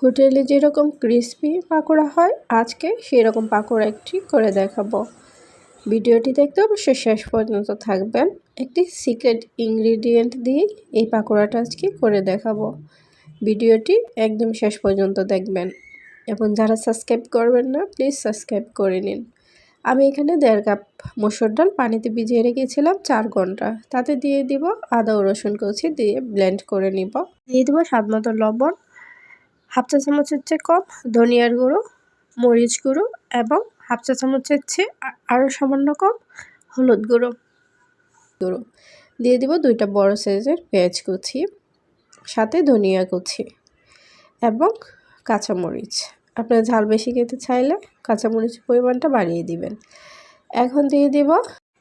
হোটেলে যেরকম ক্রিসপি পাকোড়া হয় আজকে সেই রকম পাকোড়া একটি করে দেখাবো। ভিডিওটি দেখতে অবশ্যই শেষ পর্যন্ত থাকবেন। একটি সিক্রেট ইনগ্রিডিয়েন্ট দিয়ে এই পাকোড়াটা আজকে করে দেখাবো। ভিডিওটি একদম শেষ পর্যন্ত দেখবেন এবং যারা সাবস্ক্রাইব করবেন না প্লিজ সাবস্ক্রাইব করে নিন। আমি এখানে 1.5 কাপ মসুর ডাল পানিতে ভিজিয়ে রেখেছিলাম 4 ঘন্টা। তাতে দিয়ে দিব আদা ও রসুন কুচি দিয়ে ব্লেন্ড করে নিব। দিয়ে দিব স্বাদমতো লবণ, হাফ চা চামচের চেয়ে কম ধনিয়ার গুঁড়ো, মরিচ গুঁড়ো এবং হাফ চা চামচের চেয়ে আরও সামান্য কম হলুদ গুঁড়ো দিয়ে দিব 2টা বড় সাইজের পেঁয়াজ কুচি, সাথে ধনিয়া কুচি এবং কাঁচামরিচ। আপনারা ঝাল বেশি খেতে চাইলে কাঁচামরিচের পরিমাণটা বাড়িয়ে দিবেন। এখন দিয়ে দিব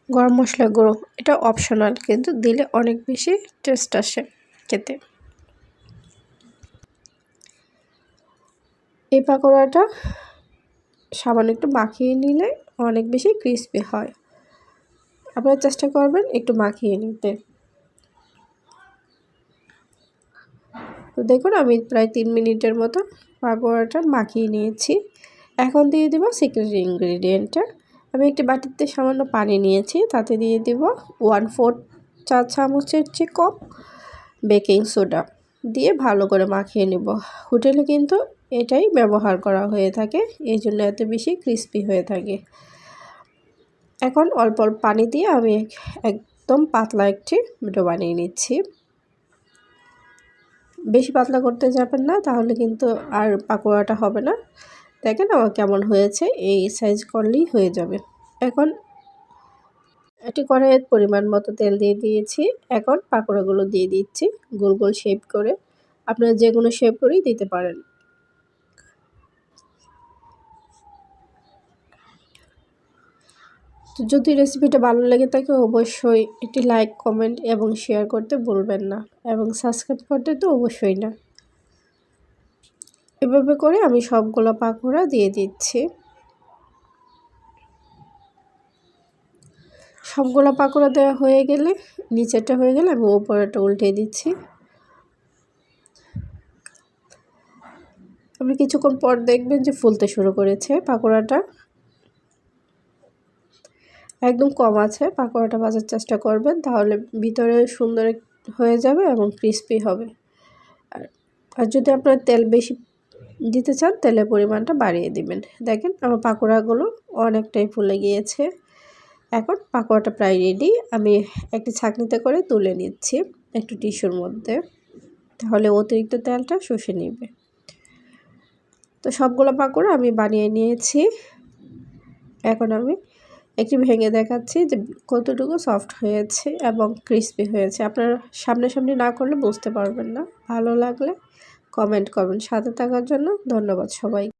গরম মশলা গুঁড়ো। এটা অপশনাল, কিন্তু দিলে অনেক বেশি টেস্ট আসে খেতে। এই পাকোড়াটা সামান্য একটু মাখিয়ে নিলে অনেক বেশি ক্রিস্পি হয়। আপনারা চেষ্টা করবেন একটু মাখিয়ে নিতে। তো দেখুন আমি প্রায় 3 মিনিটের মতো পাকোড়াটা মাখিয়ে নিয়েছি। এখন দিয়ে দেব সিক্রেট ইনগ্রিডিয়েন্টটা। আমি একটি বাটিতে সামান্য পানি নিয়েছি, তাতে দিয়ে দেব 1/4 চা চামচের চেয়ে কম বেকিং সোডা দিয়ে ভালো করে মাখিয়ে নেব। হোটেলে কিন্তু এটাই ব্যবহার করা হয়ে থাকে, এই জন্য এত বেশি ক্রিস্পি হয়ে থাকে। এখন অল্প অল্প পানি দিয়ে আমি একদম পাতলা একটি ডো বানিয়ে নিচ্ছি। বেশি পাতলা করতে যাবেন না, তাহলে কিন্তু আর পাকোড়াটা হবে না। দেখেন আমার কেমন হয়েছে, এই সাইজ করলেই হয়ে যাবে। এখন একটি কড়াইয়ের পরিমাণ মতো তেল দিয়ে দিয়েছি। এখন পাকোড়াগুলো দিয়ে দিচ্ছি গোল গোল শেপ করে। আপনারা যে কোনো শেপ করেই দিতে পারেন। তো যদি রেসিপিটা ভালো লেগে থাকে অবশ্যই একটি লাইক, কমেন্ট এবং শেয়ার করতে ভুলবেন না, এবং সাবস্ক্রাইব করতে তো অবশ্যই না। এভাবে করে আমি সবগুলো পাকোড়া দিয়ে দিচ্ছি। সবগুলো পাকোড়া দেওয়া হয়ে গেলে, নিচেরটা হয়ে গেলে আমি উপরেরটা উল্টে দিচ্ছি। আপনি কিছুক্ষণ পর দেখবেন যে ফুলতে শুরু করেছে পাকোড়াটা। একদম কম আছে পাকোড়াটা ভাজার চেষ্টা করবেন, তাহলে ভিতরে সুন্দর হয়ে যাবে এবং ক্রিস্পি হবে। আর যদি আপনারা তেল বেশি দিতে চান তেলের পরিমাণটা বাড়িয়ে দিবেন। দেখেন আমার পাকোড়াগুলো অনেকটাই ফুলে গিয়েছে। এখন পাকোড়াটা প্রায় রেডি। আমি একটি ছাঁকনিতে করে তুলে নিচ্ছি একটু টিস্যুর মধ্যে, তাহলে অতিরিক্ত তেলটা শুষে নেবে। তো সবগুলো পাকোড়া আমি বানিয়ে নিয়েছি। এখন আমি একটু ভেঙে দেখাচ্ছি যে কতটুকু সফট হয়েছে এবং ক্রিস্পি হয়েছে। আপনারা সামনাসামনি না করলে বুঝতে পারবেন না। ভালো লাগলে কমেন্ট করবেন। সাথে থাকার জন্য ধন্যবাদ সবাই।